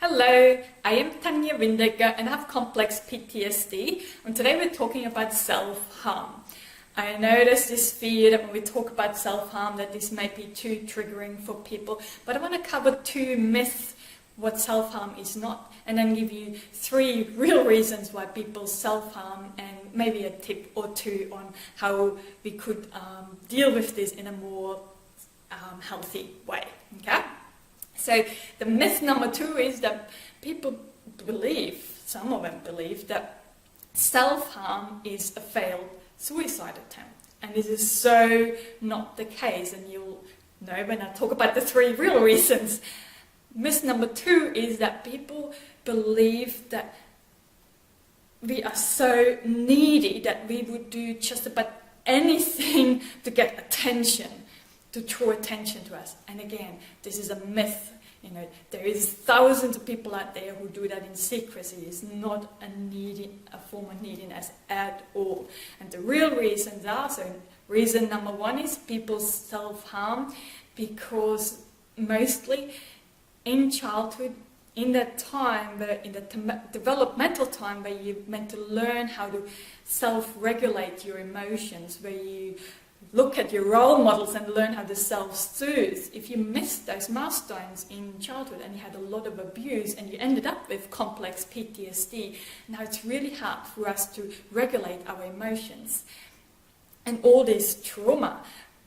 Hello, I am Tanya Windecker and I have complex PTSD, and today we're talking about self-harm. I know there's this fear that when we talk about self-harm that this may be too triggering for people, but I want to cover two myths what self-harm is not, and then give you three real reasons why people self-harm and maybe a tip or two on how we could deal with this in a more healthy way. Okay? So the myth number two is that people believe, some of them believe, that self-harm is a failed suicide attempt. And this is so not the case, and you'll know when I talk about the three real reasons. Myth number two is that people believe that we are so needy that we would do just about anything to get attention, to draw attention to us. And again, this is a myth. You know, there is thousands of people out there who do that in secrecy. It's not a form of neediness at all. And the real reasons are, so reason number one is people self-harm because mostly in childhood, in that time, in the developmental time where you're meant to learn how to self-regulate your emotions, where you look at your role models and learn how to self-soothe. If you missed those milestones in childhood and you had a lot of abuse and you ended up with complex PTSD, now it's really hard for us to regulate our emotions. And all this trauma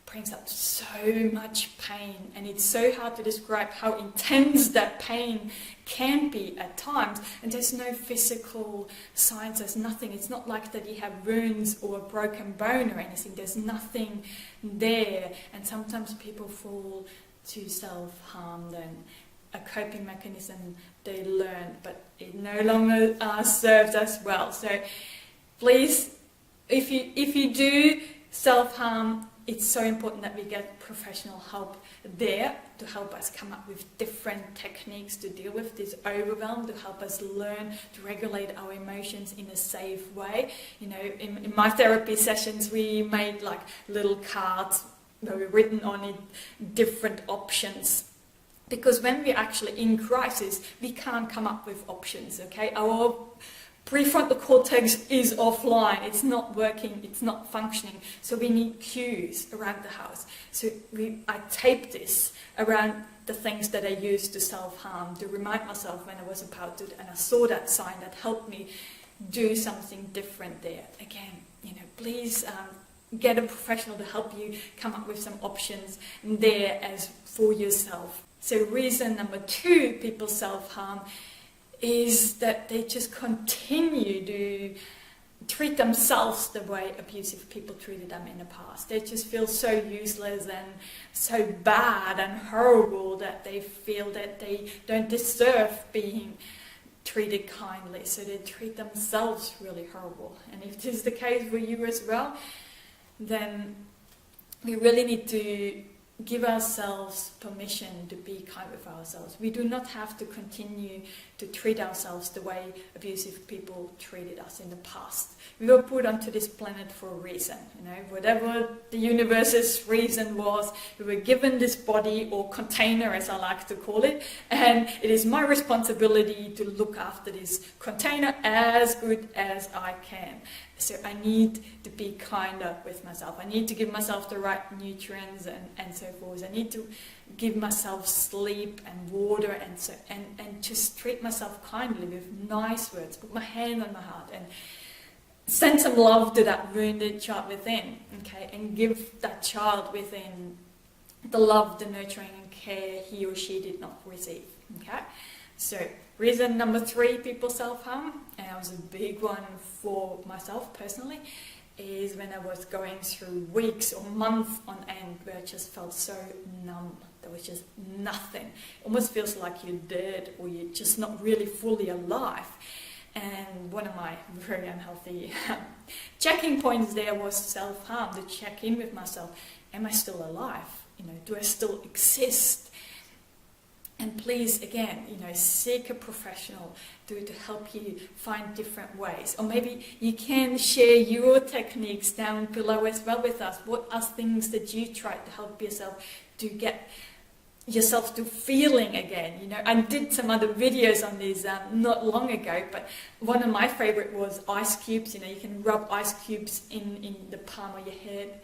brings up so much pain, and it's so hard to describe how intense that pain can be at times. And there's no physical signs, there's nothing. It's not like that you have wounds or a broken bone or anything. There's nothing there. And sometimes people fall to self-harm, then a coping mechanism they learn, but it no longer serves us well. So please, if you do self-harm, it's so important that we get professional help there to help us come up with different techniques to deal with this overwhelm, to help us learn to regulate our emotions in a safe way. You know, in my therapy sessions, we made like little cards where we written on it different options. Because when we're actually in crisis, we can't come up with options, okay? Our prefrontal cortex is offline, it's not working, it's not functioning, so we need cues around the house. So I taped this around the things that I used to self-harm, to remind myself when I was about to, and I saw that sign that helped me do something different there. Again, you know, please get a professional to help you come up with some options there as for yourself. So reason number two, people self-harm, is that they just continue to treat themselves the way abusive people treated them in the past. They just feel so useless and so bad and horrible that they feel that they don't deserve being treated kindly. So they treat themselves really horrible. And if this is the case for you as well, then we really need to give ourselves permission to be kind with ourselves. We do not have to continue to treat ourselves the way abusive people treated us in the past. We were put onto this planet for a reason. You know, whatever the universe's reason was, we were given this body, or container as I like to call it, and it is my responsibility to look after this container as good as I can. So I need to be kinder with myself. I need to give myself the right nutrients and so forth. I need to give myself sleep and water and just treat myself kindly with nice words. Put my hand on my heart and send some love to that wounded child within, okay? And give that child within the love, the nurturing and care he or she did not receive, okay? So reason number three, people self-harm, and that was a big one for myself personally, is when I was going through weeks or months on end where I just felt so numb. There was just nothing. It almost feels like you're dead or you're just not really fully alive. And one of my very unhealthy checking points there was self-harm, to check in with myself. Am I still alive? You know, do I still exist? And please, again, you know, seek a professional to help you find different ways. Or maybe you can share your techniques down below as well with us. What are things that you tried to help yourself to get yourself to feeling again. I did some other videos on these not long ago, but one of my favorite was ice cubes. You can rub ice cubes in the palm of your head,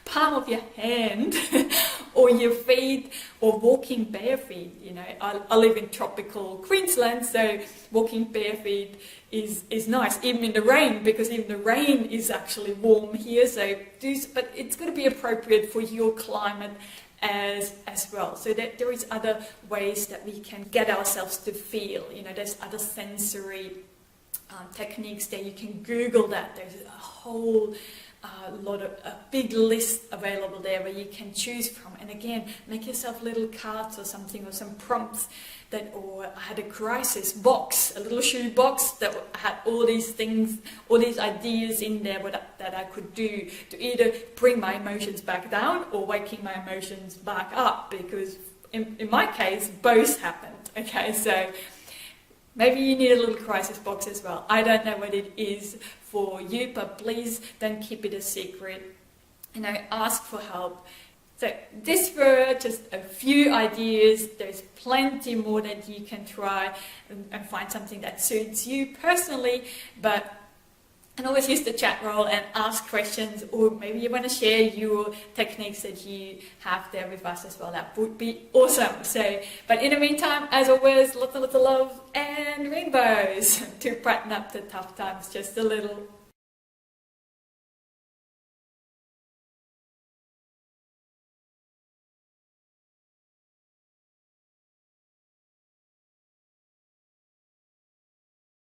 palm of your hand or your feet, or walking bare feet. I live in tropical Queensland, so walking bare feet is nice, even in the rain, because even the rain is actually warm here. But it's got to be appropriate for your climate as well. So that there is other ways that we can get ourselves to feel. There's other sensory techniques there. You can Google that. There's a whole a big list available there where you can choose from. And again, make yourself little cards or something, or some prompts or I had a crisis box, a little shoe box that had all these things, all these ideas in there that I could do to either bring my emotions back down or waking my emotions back up, because in my case, both happened. Okay, so maybe you need a little crisis box as well. I don't know what it is for you, but please don't keep it a secret. Ask for help. So these were just a few ideas. There's plenty more that you can try and find something that suits you personally. And always use the chat role and ask questions, or maybe you want to share your techniques that you have there with us as well. That would be awesome. But in the meantime, as always, lots and lots of love and rainbows to brighten up the tough times just a little.